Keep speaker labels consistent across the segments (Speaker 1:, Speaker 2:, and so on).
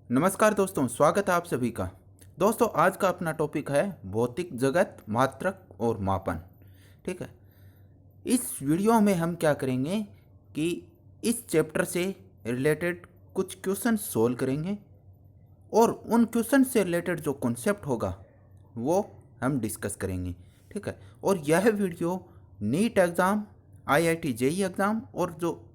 Speaker 1: नमस्कार दोस्तों, स्वागत है आप सभी का। दोस्तों, आज का अपना टॉपिक है भौतिक जगत, मात्रक और मापन। ठीक है। इस वीडियो में हम क्या करेंगे कि इस चैप्टर से रिलेटेड कुछ क्वेश्चन सोल्व करेंगे और उन क्वेश्चन से रिलेटेड जो कॉन्सेप्ट होगा वो हम डिस्कस करेंगे। ठीक है। और यह video NEET exam, IIT JEE exam और जो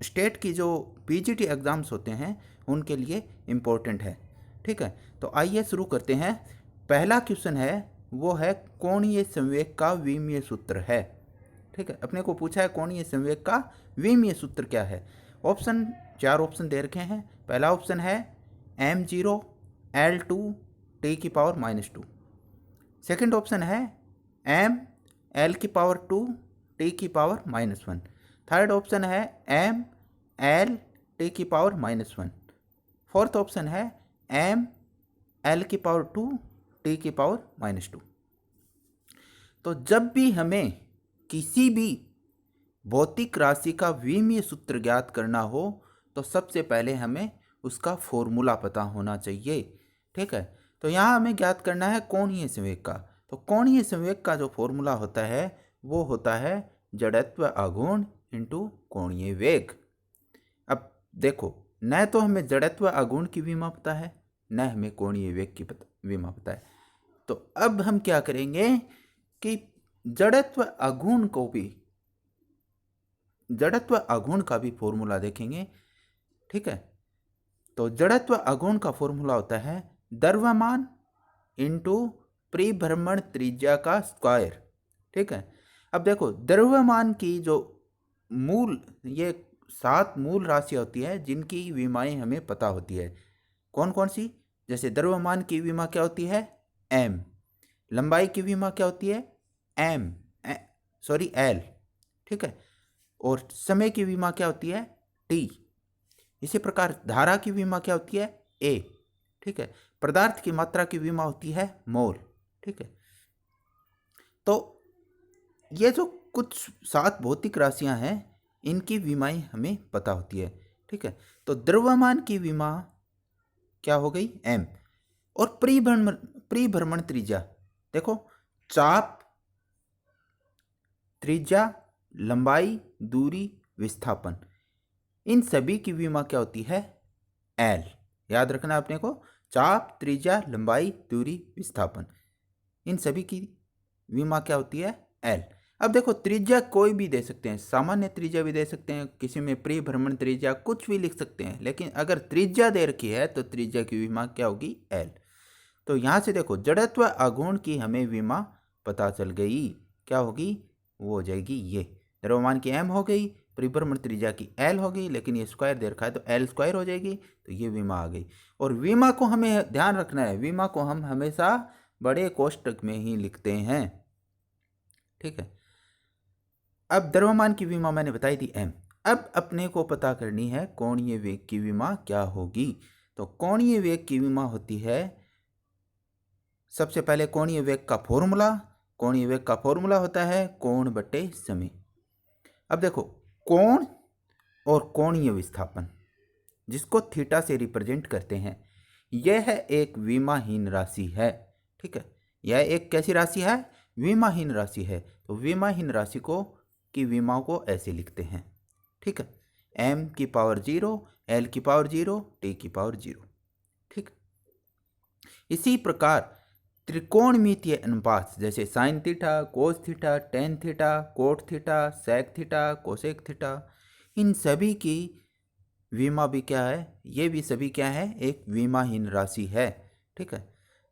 Speaker 1: स्टेट की जो पीजीटी एग्ज़ाम्स होते हैं उनके लिए इम्पोर्टेंट है। ठीक है। तो आइए शुरू करते हैं। पहला क्वेश्चन है वो है कोणीय संवेग का विमीय सूत्र है। ठीक है। अपने को पूछा है कोणीय संवेग का विमीय सूत्र क्या है। ऑप्शन, चार ऑप्शन दे रखे हैं। पहला ऑप्शन है m0 L2 टी की पावर -2। सेकेंड ऑप्शन है m L2 टी की पावर -1। थर्ड ऑप्शन है m L टी की पावर -1। फोर्थ ऑप्शन है m L2 टी की पावर -2। तो जब भी हमें किसी भी भौतिक राशि का विमीय सूत्र ज्ञात करना हो तो सबसे पहले हमें उसका फॉर्मूला पता होना चाहिए। ठीक है। तो यहाँ हमें ज्ञात करना है कोणीय संवेग का। तो कोणीय संवेग का जो फॉर्मूला होता है वो होता है जड़त्व आघूर्ण इंटू कोणीय वेग। अब देखो, न तो हमें जड़त्व आघूर्ण की विमा पता है, न हमें कोणीय वेग की विमा पता है। तो अब हम क्या करेंगे कि जड़त्व आघूर्ण का भी फॉर्मूला देखेंगे। ठीक है। तो जड़त्व आघूर्ण का फॉर्मूला होता है द्रव्यमान इंटू परिभ्रमण त्रिज्या का स्क्वायर। ठीक है। अब देखो, द्रव्यमान की जो ये 7 मूल राशियाँ होती है जिनकी विमाएं हमें पता होती है। कौन कौन सी? जैसे द्रव्यमान की विमा क्या होती है? m। लंबाई की विमा क्या होती है? l। ठीक है। और समय की विमा क्या होती है? t। इसी प्रकार धारा की विमा क्या होती है? a। ठीक है। पदार्थ की मात्रा की विमा होती है मोल। ठीक है। तो ये जो कुछ 7 भौतिक राशियां हैं इनकी विमाएं हमें पता होती है। ठीक है। तो द्रव्यमान की विमा क्या हो गई? m। और परिभ्रमण त्रिज्या, देखो, चाप, त्रिज्या, लंबाई, दूरी, विस्थापन, इन सभी की विमा क्या होती है? l। याद रखना अपने को, चाप, त्रिज्या, लंबाई, दूरी, विस्थापन, इन सभी की विमा क्या होती है? l। अब देखो, त्रिज्या कोई भी दे सकते हैं, सामान्य त्रिज्या भी दे सकते हैं, किसी में परिभ्रमण त्रिज्या कुछ भी लिख सकते हैं, लेकिन अगर त्रिज्या दे रखी है तो त्रिज्या की विमा क्या होगी? l। तो यहाँ से देखो, जड़त्व आघूर्ण की हमें विमा पता चल गई। क्या होगी? वो हो जाएगी ये, द्रव्यमान की m हो गई, परिभ्रमण त्रिज्या की l हो गई, लेकिन ये स्क्वायर दे रखा है तो l² हो जाएगी, तो ये विमा आ गई। और विमा को हमें ध्यान रखना है, विमा को हम हमेशा बड़े कोष्टक में ही लिखते हैं। ठीक है। अब द्रव्यमान की विमा मैंने बताई थी m। अब अपने को पता करनी है कोणीय वेग की विमा क्या होगी। तो कोणीय वेग की विमा होती है, सबसे पहले कोणीय वेग का फॉर्मूला होता है कोण बटे समय। अब देखो, कोण और कोणीय विस्थापन, जिसको थीटा से रिप्रेजेंट करते हैं, यह एक विमाहीन राशि है। ठीक है। यह एक कैसी राशि है? विमाहीन राशि है। तो विमाहीन राशि की विमाओं को ऐसे लिखते हैं। ठीक है। m⁴, l⁴, t⁴। ठीक। इसी प्रकार त्रिकोणमितीय अनुपात, जैसे sine theta, cos theta, tan theta, cot theta, sec theta, cosec theta, इन सभी की विमा भी क्या है? ये भी सभी क्या है? एक विमाहीन राशि है। ठीक है।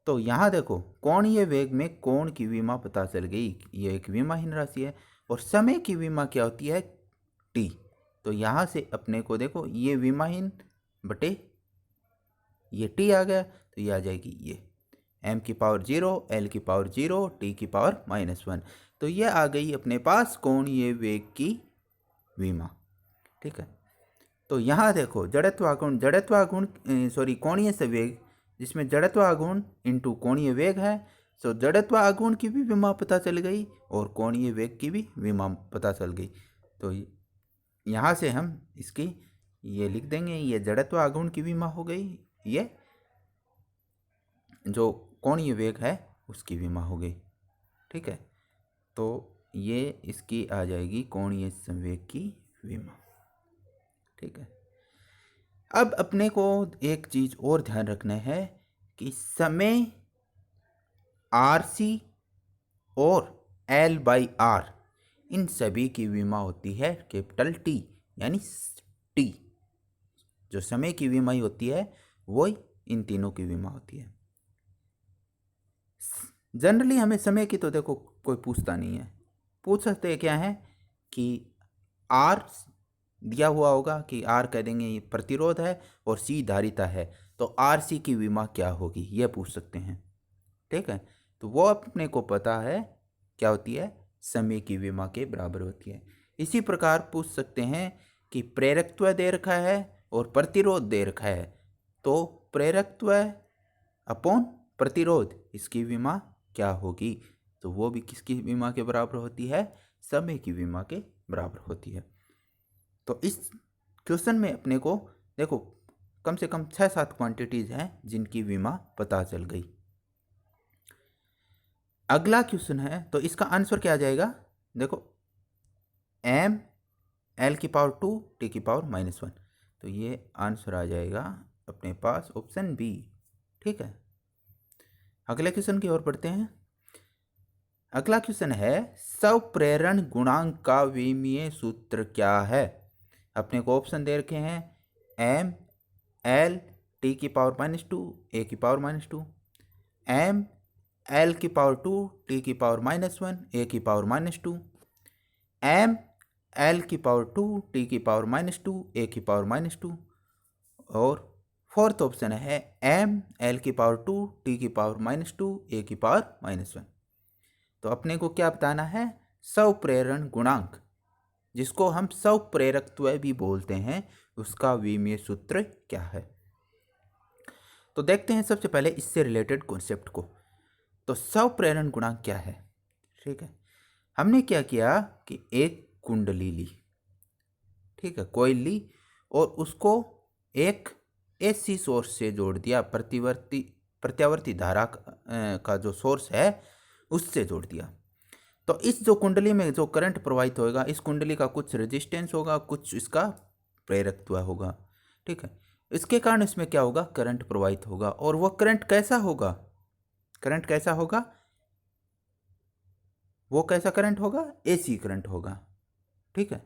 Speaker 1: तो यहाँ देखो, कोणीय वेग में कोण की विमा पता चल गई, ये एक विमाहीन राशि है। और समय की विमा क्या होती है? t। तो यहाँ से अपने को देखो, ये विमाहीन बटे ये t आ गया, तो ये आ जाएगी ये m⁴, l⁴, t⁻⁻1। तो ये आ गई अपने पास कोणीय वेग की विमा। ठीक है। तो यहाँ देखो, कोणीय संवेग जिसमें जड़त्व आघूर्ण इंटू कोणीय वेग है, तो जड़त्व आघूर्ण की भी विमा पता चल गई और कोणीय वेग की भी विमा पता चल गई। तो यहाँ से हम इसकी ये लिख देंगे, ये जड़त्व आघूर्ण की विमा हो गई, ये जो कोणीय वेग है उसकी विमा हो गई। ठीक है, तो ये इसकी आ जाएगी कोणीय संवेग की विमा। ठीक है, अब अपने को एक चीज और ध्यान रखना है कि समय RC और L/R इन सभी की विमा होती है कैपिटल T, यानी T। जो समय की विमा होती है वो इन तीनों की विमा होती है। जनरली हमें समय की तो देखो कोई पूछता नहीं है, पूछ सकते हैं क्या है कि R दिया हुआ होगा कि R कह देंगे ये प्रतिरोध है और C धारिता है, तो RC की विमा क्या होगी ये पूछ सकते हैं। ठीक है, तो वो अपने को पता है क्या होती है, समय की विमा के बराबर होती है। इसी प्रकार पूछ सकते हैं कि प्रेरकत्व दे रखा है और प्रतिरोध दे रखा है, तो प्रेरकत्व अपॉन प्रतिरोध इसकी विमा क्या होगी, तो वो भी किसकी विमा के बराबर होती है, समय की विमा के बराबर होती है। तो इस क्वेश्चन में अपने को देखो कम से कम 6-7 क्वांटिटीज हैं जिनकी विमा पता चल गई। अगला क्वेश्चन है, तो इसका आंसर क्या आ जाएगा, देखो m L⁻², T⁻⁻1, तो ये आंसर आ जाएगा अपने पास ऑप्शन बी। ठीक है, अगले क्वेश्चन की ओर बढ़ते हैं। अगला क्वेश्चन है स्वप्रेरण गुणांक का विमीय सूत्र क्या है। अपने को ऑप्शन दे रखे हैं m L T⁻², A⁻², m L⁻², T⁻⁻1, A⁻², m L⁻², T⁻⁻2, A⁻², और फोर्थ ऑप्शन है m L⁻², T⁻⁻2, A⁻²। तो अपने को क्या बताना है, स्वप्रेरण गुणांक, जिसको हम स्वप्रेरकत्व भी बोलते हैं, उसका विमीय सूत्र क्या है। तो देखते हैं सबसे पहले इससे रिलेटेड कॉन्सेप्ट को। तो स्वप्रेरण गुणांक क्या है। ठीक है, हमने क्या किया कि एक कुंडली ली, ठीक है, कॉइल ली, और उसको एक AC सोर्स से जोड़ दिया, प्रत्यावर्ती धारा का जो सोर्स है उससे जोड़ दिया। तो इस जो कुंडली में जो करंट प्रवाहित होगा, इस कुंडली का कुछ रेजिस्टेंस होगा, कुछ इसका प्रेरकत्व होगा। ठीक है, इसके कारण इसमें क्या होगा, करंट प्रवाहित होगा, और वो करंट कैसा होगा, करंट कैसा होगा, वो कैसा करंट होगा, AC करंट होगा। ठीक है,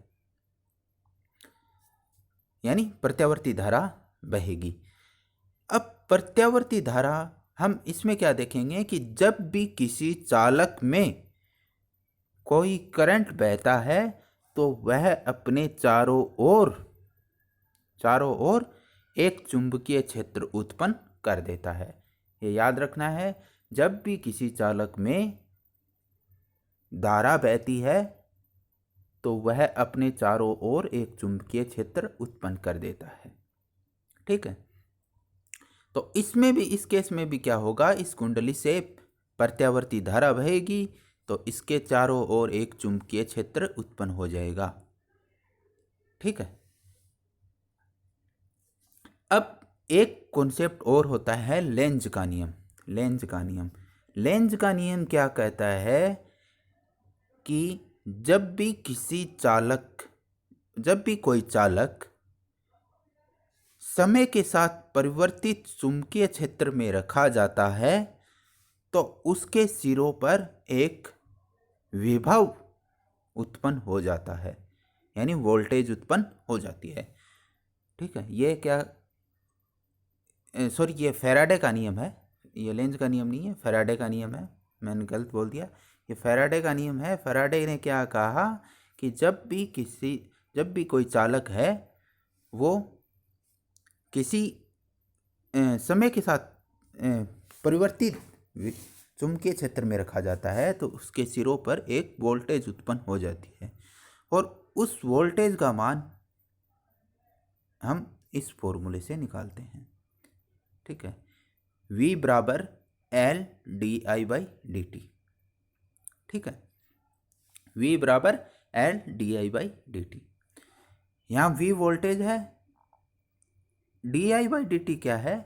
Speaker 1: यानी प्रत्यावर्ती धारा बहेगी। अब प्रत्यावर्ती धारा हम इसमें क्या देखेंगे कि जब भी किसी चालक में कोई करंट बहता है तो वह अपने चारों ओर एक चुंबकीय क्षेत्र उत्पन्न कर देता है। ये याद रखना है, जब भी किसी चालक में धारा बहती है तो वह अपने चारों ओर एक चुंबकीय क्षेत्र उत्पन्न कर देता है। ठीक है, तो इसमें भी, इस केस में भी क्या होगा, इस कुंडली से प्रत्यावर्ती धारा बहेगी तो इसके चारों ओर एक चुंबकीय क्षेत्र उत्पन्न हो जाएगा। ठीक है, अब एक कॉन्सेप्ट और होता है लेंज का नियम। लेंज का नियम, लेंज का नियम क्या कहता है कि जब भी कोई चालक समय के साथ परिवर्तित चुंबकीय क्षेत्र में रखा जाता है तो उसके सिरों पर एक विभव उत्पन्न हो जाता है, यानी वोल्टेज उत्पन्न हो जाती है। ठीक है, ये क्या, सॉरी, ये फैराडे का नियम है, ये लेंज का नियम नहीं है, फैराडे का नियम है, मैंने गलत बोल दिया, ये फैराडे का नियम है। फैराडे ने क्या कहा कि जब भी कोई चालक है वो किसी समय के साथ परिवर्तित चुंबकीय क्षेत्र में रखा जाता है तो उसके सिरों पर एक वोल्टेज उत्पन्न हो जाती है, और उस वोल्टेज का मान हम इस फॉर्मूले से निकालते हैं। ठीक है, V बराबर L/dI/dt। ठीक है, V बराबर L/dI/dt। यहाँ V वोल्टेज है, dI/dt क्या है,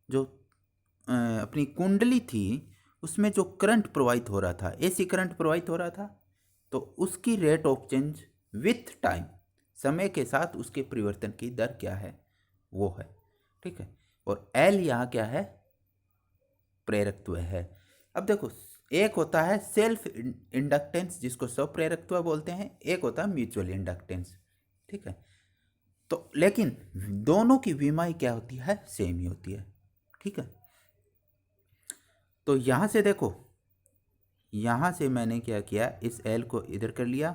Speaker 1: जो अपनी कुंडली थी उसमें जो करंट प्रवाहित हो रहा था, एसी करंट प्रवाहित हो रहा था, तो उसकी rate of change with time, समय के साथ उसके परिवर्तन की दर क्या है, वो है। ठीक है। और एल यहाँ क्या है, प्रेरकत्व है। अब देखो, एक होता है सेल्फ इंडक्टेंस जिसको स्वप्रेरकत्व बोलते हैं, एक होता है म्यूचुअल इंडक्टेंस। ठीक है। तो लेकिन दोनों की विमाई क्या होती है, सेम ही होती है। ठीक है। तो यहां से देखो, यहां से मैंने क्या किया, इस एल को इधर कर लिया,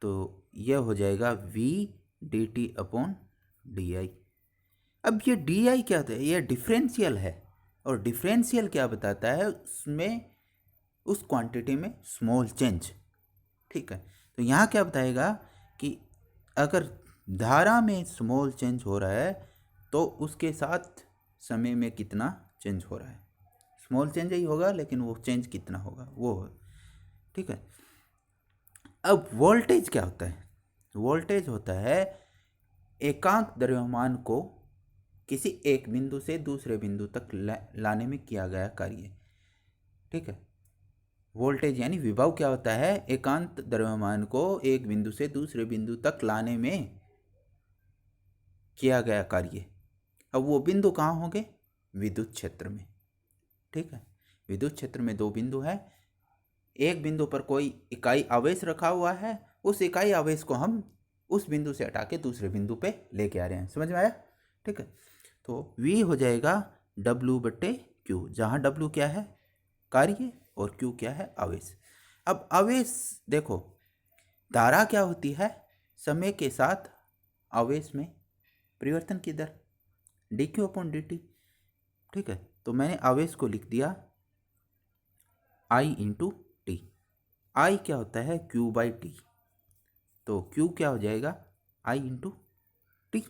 Speaker 1: तो यह हो जाएगा v dt upon D I. अब ये डी आई क्या होता है, ये डिफरेंशियल है, और डिफरेंशियल क्या बताता है, उसमें उस क्वांटिटी में स्मॉल चेंज। ठीक है। तो यहाँ क्या बताएगा कि अगर धारा में स्मॉल चेंज हो रहा है तो उसके साथ समय में कितना चेंज हो रहा है, स्मॉल चेंज ही होगा लेकिन वो चेंज कितना होगा वो। ठीक है। अब वोल्टेज क्या होता है, वोल्टेज होता है एकांक द्रव्यमान को किसी एक बिंदु से दूसरे बिंदु तक लाने में किया गया कार्य। ठीक है। वोल्टेज यानी विभव क्या होता है, एकांत द्रव्यमान को एक बिंदु से दूसरे बिंदु तक लाने में किया गया कार्य। अब वो बिंदु कहाँ होंगे, विद्युत क्षेत्र में। ठीक है। विद्युत क्षेत्र में दो बिंदु है, एक बिंदु पर कोई इकाई आवेश रखा हुआ है, उस इकाई आवेश को हम उस बिंदु से हटा के दूसरे बिंदु पे लेके आ रहे हैं। समझ में आया। ठीक है। तो V हो जाएगा W/Q, जहाँ W क्या है, कार्य, और Q क्या है, आवेश। अब आवेश देखो, धारा क्या होती है, समय के साथ आवेश में परिवर्तन की दर, dQ/dt। ठीक है। तो मैंने आवेश को लिख दिया I × T। I क्या होता है, Q/T, तो Q क्या हो जाएगा, I × T।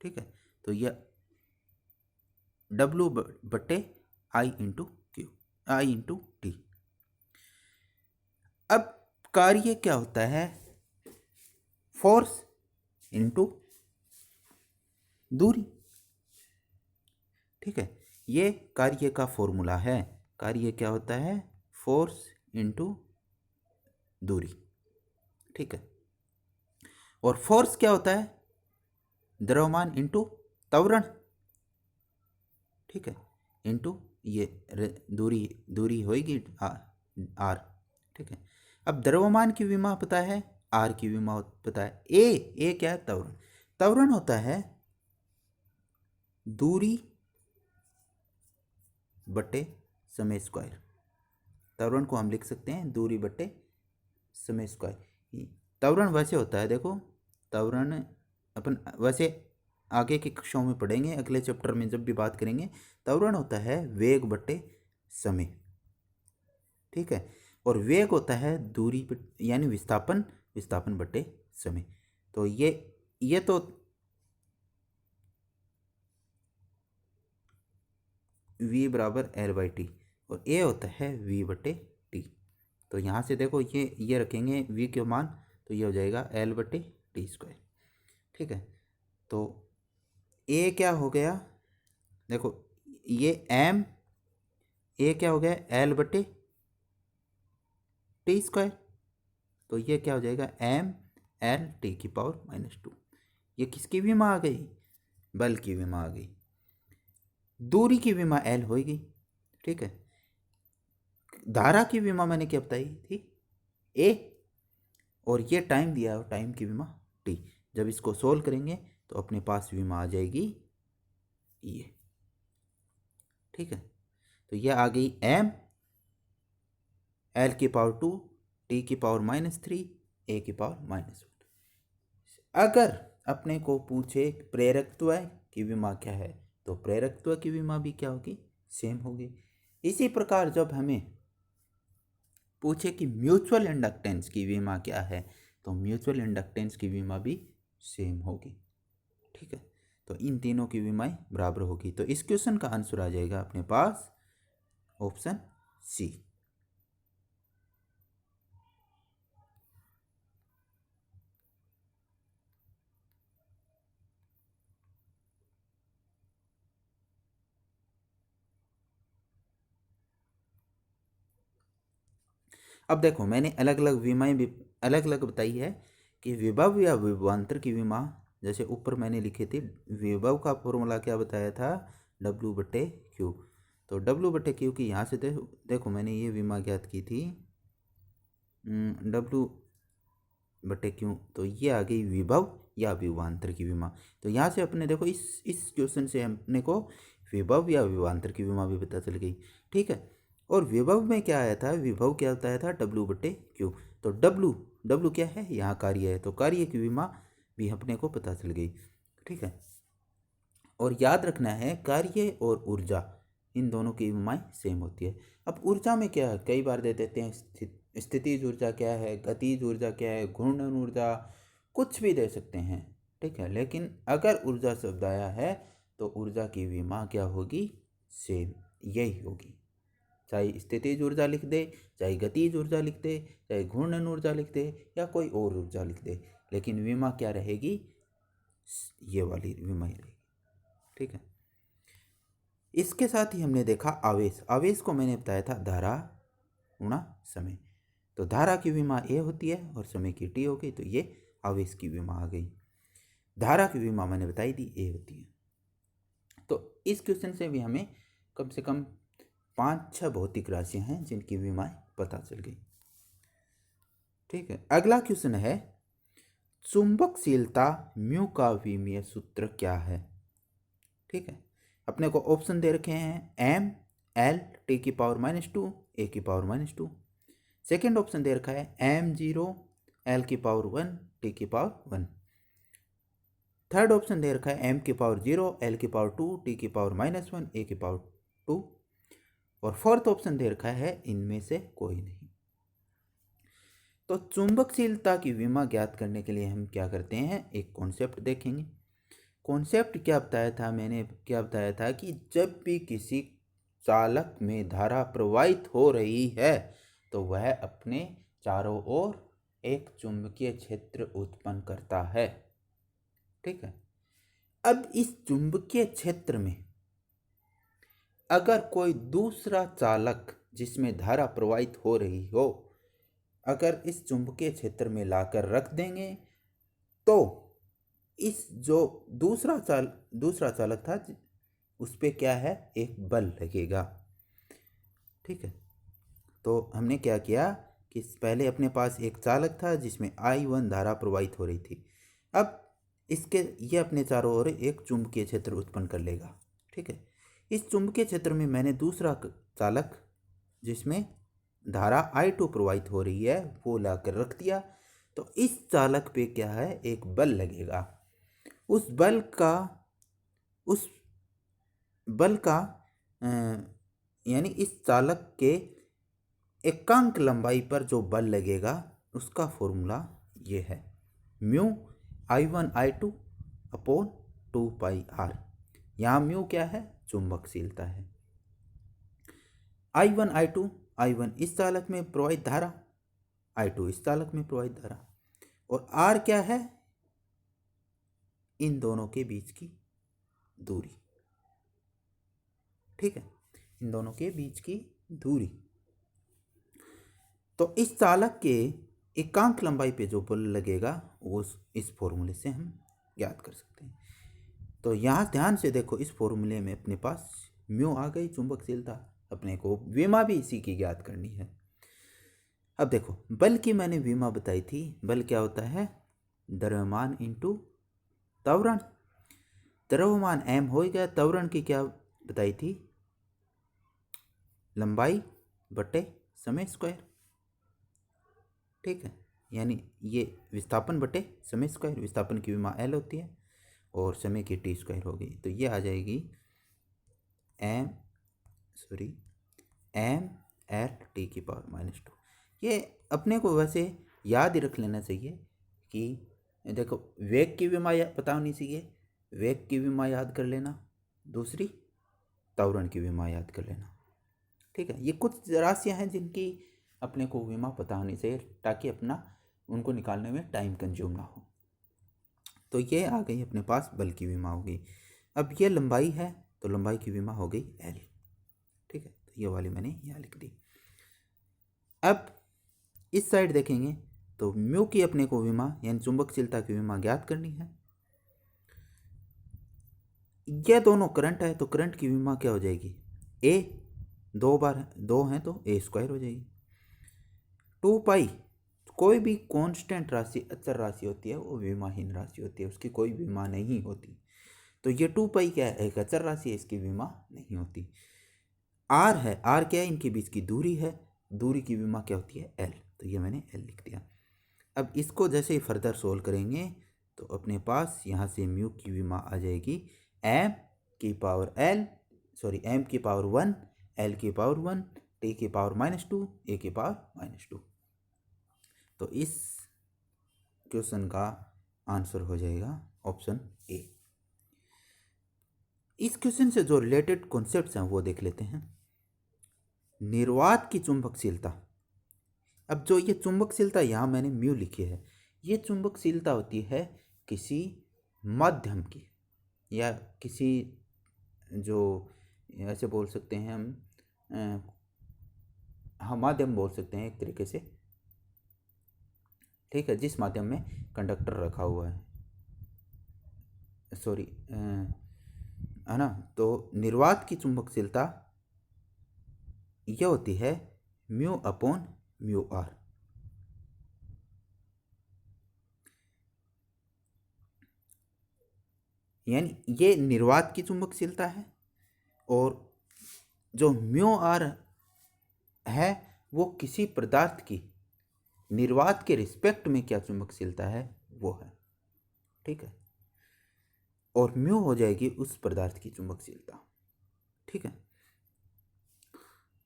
Speaker 1: ठीक है। तो यह W/I × Q, I × T। अब कार्य क्या होता है, फोर्स इंटू दूरी। ठीक है। ये कार्य का फॉर्मूला है। कार्य क्या होता है, फोर्स इंटू दूरी। ठीक है। और फोर्स क्या होता है, द्रव्यमान इंटू त्वरण। ठीक है। इंटू ये दूरी, दूरी होगी आर। ठीक है। अब द्रव्यमान की विमा पता है, आर की विमा पता है। ए क्या है, त्वरण। त्वरण होता है दूरी बटे समय स्क्वायर। त्वरण को हम लिख सकते हैं दूरी बटे समय स्क्वायर। त्वरण वैसे होता है, देखो त्वरण अपन वैसे आगे की कक्षाओं में पढ़ेंगे, अगले चैप्टर में जब भी बात करेंगे। त्वरण होता है वेग बटे समय। ठीक है। और वेग होता है दूरी यानी विस्थापन, विस्थापन बटे समय। तो ये तो v बराबर L/T, और a होता है v/T। तो यहाँ से देखो ये रखेंगे v के मान, तो ये हो जाएगा L/T²। ठीक है। तो a क्या हो गया, देखो ये m, a क्या हो गया, L/T²। तो ये क्या हो जाएगा, mL/T⁻²। ये किसकी विमा आ गई, बल की विमा आ गई। दूरी की विमा L होगी। ठीक है। धारा की विमा मैंने क्या बताई थी, A, और ये टाइम दिया है, टाइम की विमा T। जब इसको सोल्व करेंगे तो अपने पास विमा आ जाएगी ये। ठीक है। तो ये आ गई m L⁻², T⁻−3, A⁻−1। अगर अपने को पूछे प्रेरकत्व की विमा क्या है, तो प्रेरकत्व की विमा भी क्या होगी, सेम होगी। इसी प्रकार जब हमें पूछे कि म्यूचुअल इंडक्टेंस की विमा क्या है, तो म्यूचुअल इंडक्टेंस की विमा भी सेम होगी। ठीक है। तो इन तीनों की विमाएं बराबर होगी। तो इस क्वेश्चन का आंसर आ जाएगा अपने पास ऑप्शन सी। अब देखो मैंने अलग अलग विमाएँ भी अलग अलग बताई है कि विभव या विभवांतर की विमा, जैसे ऊपर मैंने लिखे थे विभव का फॉर्मूला क्या बताया था, W/Q। तो W/Q की यहाँ से देखो मैंने ये विमा ज्ञात की थी W/Q, तो ये आ गई विभव या विभवांतर की विमा। तो यहाँ से अपने देखो इस क्वेश्चन से अपने को विभव या विभवांतर की विमा भी पता चल गई। ठीक है, और विभव में क्या आया था, विभव क्या बताया था, W/Q। तो W क्या है, यहाँ कार्य है, तो कार्य की विमा भी अपने को पता चल गई। ठीक है, और याद रखना है कार्य और ऊर्जा इन दोनों की विमाएँ सेम होती है। अब ऊर्जा में क्या है, कई बार दे देते हैं स्थितिज ऊर्जा क्या है, गतिज ऊर्जा क्या है, घूर्णन ऊर्जा, कुछ भी दे सकते हैं। ठीक है, लेकिन अगर ऊर्जा शब्द आया है तो ऊर्जा की विमा क्या होगी, सेम यही होगी। चाहे स्थितिज ऊर्जा लिख दे, चाहे गतिज ऊर्जा लिख दे, चाहे घूर्णन ऊर्जा लिख दे, या कोई और ऊर्जा लिख दे, लेकिन विमा क्या रहेगी, ये वाली विमा ही रहेगी। ठीक है, इसके साथ ही हमने देखा आवेश। आवेश को मैंने बताया था धारा गुणा समय। तो धारा की विमा ए होती है और समय की टी हो गई, तो ये आवेश की विमा आ गई। धारा की विमा मैंने बताई थी ए होती है। तो इस क्वेश्चन से भी हमें कम से कम 5-6 भौतिक राशियां हैं जिनकी विमाएं पता चल गई। ठीक है, अगला क्वेश्चन है चुंबकशीलता म्यू का विमीय सूत्र क्या है। ठीक है, अपने को ऑप्शन दे रखे हैं M/L T⁻², A⁻²। Second option दे रखा है M0 L⁻1 T⁻1। Third option दे रखा है M⁻0 L⁻2 T⁻−1 A⁻2। और फोर्थ ऑप्शन दे रखा है इनमें से कोई नहीं। तो चुंबकशीलता की विमा ज्ञात करने के लिए हम क्या करते हैं, एक कॉन्सेप्ट देखेंगे। कॉन्सेप्ट क्या बताया था, मैंने क्या बताया था कि जब भी किसी चालक में धारा प्रवाहित हो रही है तो वह अपने चारों ओर एक चुंबकीय क्षेत्र उत्पन्न करता है। ठीक है, अब इस चुंबकीय क्षेत्र में अगर कोई दूसरा चालक जिसमें धारा प्रवाहित हो रही हो, अगर इस चुंबकीय क्षेत्र में लाकर रख देंगे तो इस जो दूसरा चालक था उस पर क्या है, एक बल लगेगा। ठीक है, तो हमने क्या किया कि पहले अपने पास एक चालक था जिसमें I1 धारा प्रवाहित हो रही थी। अब ये अपने चारों ओर एक चुंबकीय क्षेत्र उत्पन्न कर लेगा। ठीक है, इस चुंबकीय क्षेत्र में मैंने दूसरा चालक जिसमें धारा I2 प्रवाहित हो रही है वो लाकर रख दिया। तो इस चालक पे क्या है, एक बल लगेगा। उस बल का यानी इस चालक के एकांक लंबाई पर जो बल लगेगा उसका फॉर्मूला ये है म्यू I1I2/2πr। यहाँ म्यू क्या है, चुंबकशीलता है। I1 इस चालक में प्रवाहित धारा, I2 इस चालक में प्रवाहित धारा, और R क्या है, इन दोनों के बीच की दूरी। ठीक है, इन दोनों के बीच की दूरी। तो इस चालक के एकांक लंबाई पे जो बल लगेगा वो इस फॉर्मूले से हम ज्ञात कर सकते हैं। तो यहाँ ध्यान से देखो, इस फॉर्मूले में अपने पास म्यू आ गई चुंबकशीलता, अपने को विमा भी इसी की ज्ञात करनी है। अब देखो बल की मैंने विमा बताई थी, बल क्या होता है, द्रव्यमान इंटू त्वरण। द्रव्यमान m हो गया, त्वरण की क्या बताई थी, लंबाई बटे समय स्क्वायर। ठीक है, यानी ये विस्थापन बटे समय स्क्वायर, विस्थापन की विमा L होती है और समय की T² हो गई। तो ये आ जाएगी M/L⁻²। ये अपने को वैसे याद ही रख लेना चाहिए कि देखो वेग की विमा पता होनी चाहिए, वेग की विमा याद कर लेना, दूसरी त्वरण की विमा याद कर लेना। ठीक है, ये कुछ राशियां हैं जिनकी अपने को विमा पता होनी चाहिए ताकि अपना उनको निकालने में टाइम कंज्यूम ना हो। तो ये आ गई अपने पास बल की विमा हो गई। अब ये लंबाई है तो लंबाई की विमा हो गई L। ठीक है, तो ये वाली मैंने यहाँ लिख दी। अब इस साइड देखेंगे तो म्यू की अपने को विमा यानी चुंबकशीलता की विमा ज्ञात करनी है। यह दोनों करंट है तो करंट की विमा क्या हो जाएगी, ए, 2 बार 2 हैं तो ए स्क्वायर हो जाएगी। 2 पाई, कोई भी कांस्टेंट राशि अचर राशि होती है वो विमाहीन राशि होती है, उसकी कोई विमा नहीं होती। तो ये 2 पाई क्या है, एक अचर राशि है, इसकी विमा नहीं होती। आर है, आर क्या है, इनके बीच की दूरी है, दूरी की विमा क्या होती है, एल, तो ये मैंने एल लिख दिया। अब इसको जैसे ही फर्दर सोल्व करेंगे तो अपने पास यहाँ से म्यू की विमा आ जाएगी एम की पावर एल, सॉरी एम की पावर 1, एल की पावर 1, टी की पावर -2, ए की पावर -2। तो इस क्वेश्चन का आंसर हो जाएगा ऑप्शन ए। इस क्वेश्चन से जो रिलेटेड कॉन्सेप्ट्स हैं वो देख लेते हैं। निर्वात की चुंबकशीलता, अब जो ये चुंबकशीलता यहाँ मैंने म्यू लिखी है, ये चुंबकशीलता होती है किसी माध्यम की या किसी, जो ऐसे बोल सकते हैं हम, हाँ माध्यम बोल सकते हैं एक तरीके से, ठीक है, जिस माध्यम में कंडक्टर रखा हुआ है, सॉरी है ना। तो निर्वात की चुंबकशीलता यह होती है म्यू अपॉन म्यू आर। यानी ये निर्वात की चुंबकशीलता है और जो म्यू आर है वो किसी पदार्थ की निर्वात के रिस्पेक्ट में क्या चुंबकशीलता है वो है, ठीक है, और म्यू हो जाएगी उस पदार्थ की चुंबकशीलता, ठीक है।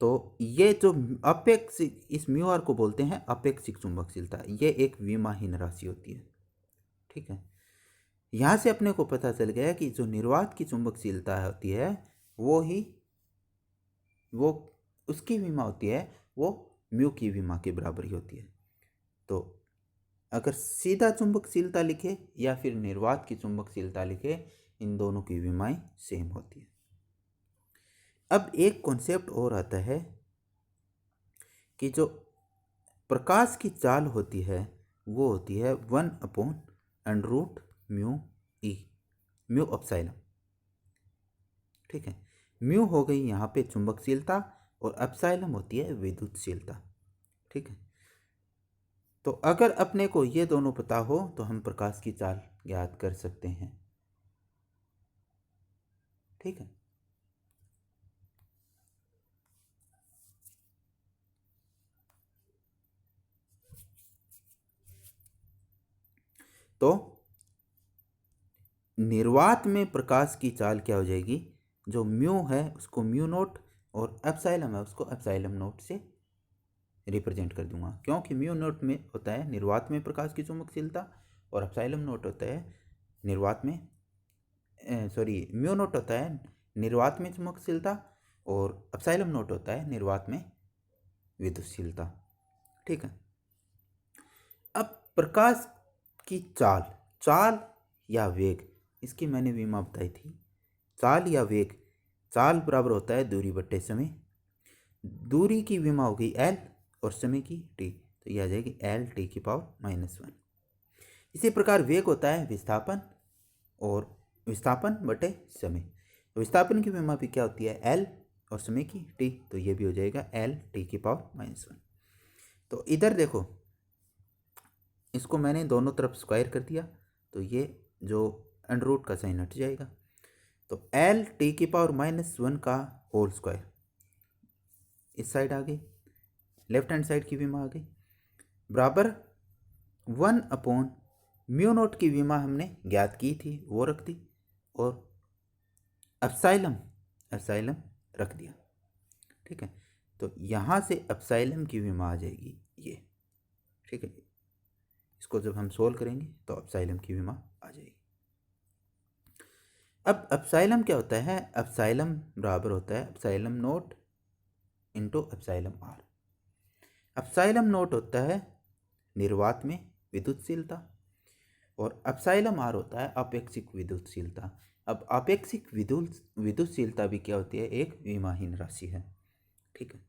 Speaker 1: तो ये जो अपेक्षिक, इस म्यू आर को बोलते हैं अपेक्षिक चुंबकशीलता, ये एक विमाहीन राशि होती है, ठीक है। यहाँ से अपने को पता चल गया कि जो निर्वात की चुंबकशीलता होती है वो उसकी विमा होती है वो म्यू की विमा के बराबर ही होती है। तो अगर सीधा चुंबकशीलता लिखे या फिर निर्वात की चुंबकशीलता लिखे, इन दोनों की विमाएं सेम होती है। अब एक कॉन्सेप्ट और आता है कि जो प्रकाश की चाल होती है वो होती है 1/√μ ई, म्यू अपसाइलम, ठीक है। म्यू हो गई यहाँ पे चुंबकशीलता और अपसाइलम होती है विद्युतशीलता, ठीक है। तो अगर अपने को ये दोनों पता हो तो हम प्रकाश की चाल ज्ञात कर सकते हैं, ठीक है। तो निर्वात में प्रकाश की चाल क्या हो जाएगी, जो म्यू है उसको म्यू नोट और एप्सिलॉन है उसको एप्सिलॉन नोट से रिप्रेजेंट कर दूंगा, क्योंकि म्यू नोट में होता है निर्वात में प्रकाश की चुंबकशीलता और एप्सिलॉन नोट होता है निर्वात में, सॉरी म्यू नोट होता है निर्वात में चुंबकशीलता और एप्सिलॉन नोट होता है निर्वात में विद्युतशीलता, ठीक है। अब प्रकाश की चाल, चाल या वेग, इसकी मैंने विमा बताई थी। चाल या वेग, चाल बराबर होता है दूरी बट्टे समय, दूरी की विमा होगी एल और समय की टी, तो यह आ जाएगी एल टी की पावर -1। इसी प्रकार वेग होता है विस्थापन और विस्थापन बटे समय, तो विस्थापन की विमा भी क्या होती है एल और समय की टी, तो ये भी हो जाएगा एल टी की पावर -1। तो इधर देखो, इसको मैंने दोनों तरफ स्क्वायर कर दिया तो ये जो अंडर का साइन हट जाएगा, तो एल टी की पावर -1 का होल स्क्वायर इस साइड आ गई, लेफ्ट हैंड साइड की विमा आ गई, बराबर 1/म्यू नोट की विमा हमने ज्ञात की थी वो रख दी और एप्सिलॉन रख दिया, ठीक है। तो यहाँ से एप्सिलॉन की विमा आ जाएगी ये, ठीक है। इसको जब हम सोल्व करेंगे तो एप्सिलॉन की विमा आ जाएगी। अब एप्सिलॉन क्या होता है, एप्सिलॉन बराबर होता है epsilon naught into epsilon R. Epsilon naught होता है निर्वात में विद्युतशीलता और एप्सिलॉन आर होता है अपेक्षिक विद्युतशीलता। अब अपेक्षिक विद्युतशीलता भी क्या होती है, एक विमाहीन राशि है, ठीक है।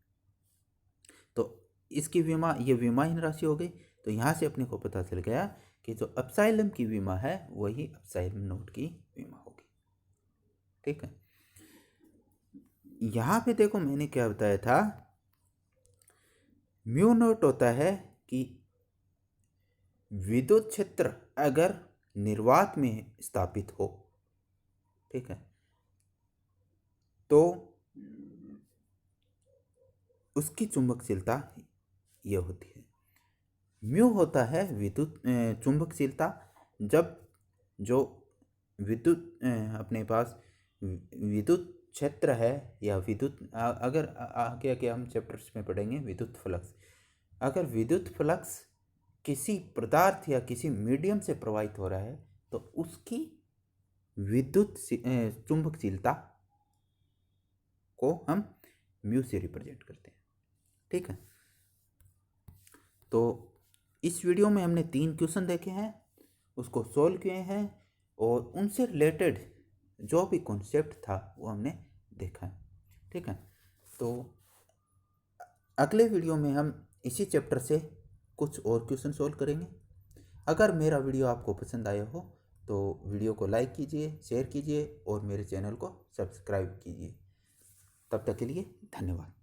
Speaker 1: तो इसकी विमा, ये विमाहीन राशि हो गई। तो यहाँ से अपने को पता चल गया कि जो एप्सिलॉन की विमा है वही एप्सिलॉन नॉट की विमा होगी। ठीक है, यहाँ पे देखो मैंने क्या बताया था, म्यू नॉट होता है कि विद्युत क्षेत्र अगर निर्वात में स्थापित हो, ठीक है, तो उसकी चुंबकशीलता ये होती है। म्यू होता है विद्युत चुंबकशीलता, जब जो विद्युत अपने पास विद्युत क्षेत्र है या विद्युत, अगर आगे आगे हम चैप्टर्स में पढ़ेंगे विद्युत फ्लक्स, अगर विद्युत फ्लक्स किसी पदार्थ या किसी मीडियम से प्रवाहित हो रहा है तो उसकी विद्युत चुंबकशीलता को हम म्यू से रिप्रेजेंट करते हैं। ठीक है, तो इस वीडियो में हमने 3 क्वेश्चन देखे हैं, उसको सोल्व किए हैं और उनसे रिलेटेड जो भी कॉन्सेप्ट था वो हमने देखा है। ठीक है, तो अगले वीडियो में हम इसी चैप्टर से कुछ और क्वेश्चन सोल्व करेंगे। अगर मेरा वीडियो आपको पसंद आया हो तो वीडियो को लाइक कीजिए, शेयर कीजिए और मेरे चैनल को सब्सक्राइब कीजिए। तब तक के लिए धन्यवाद।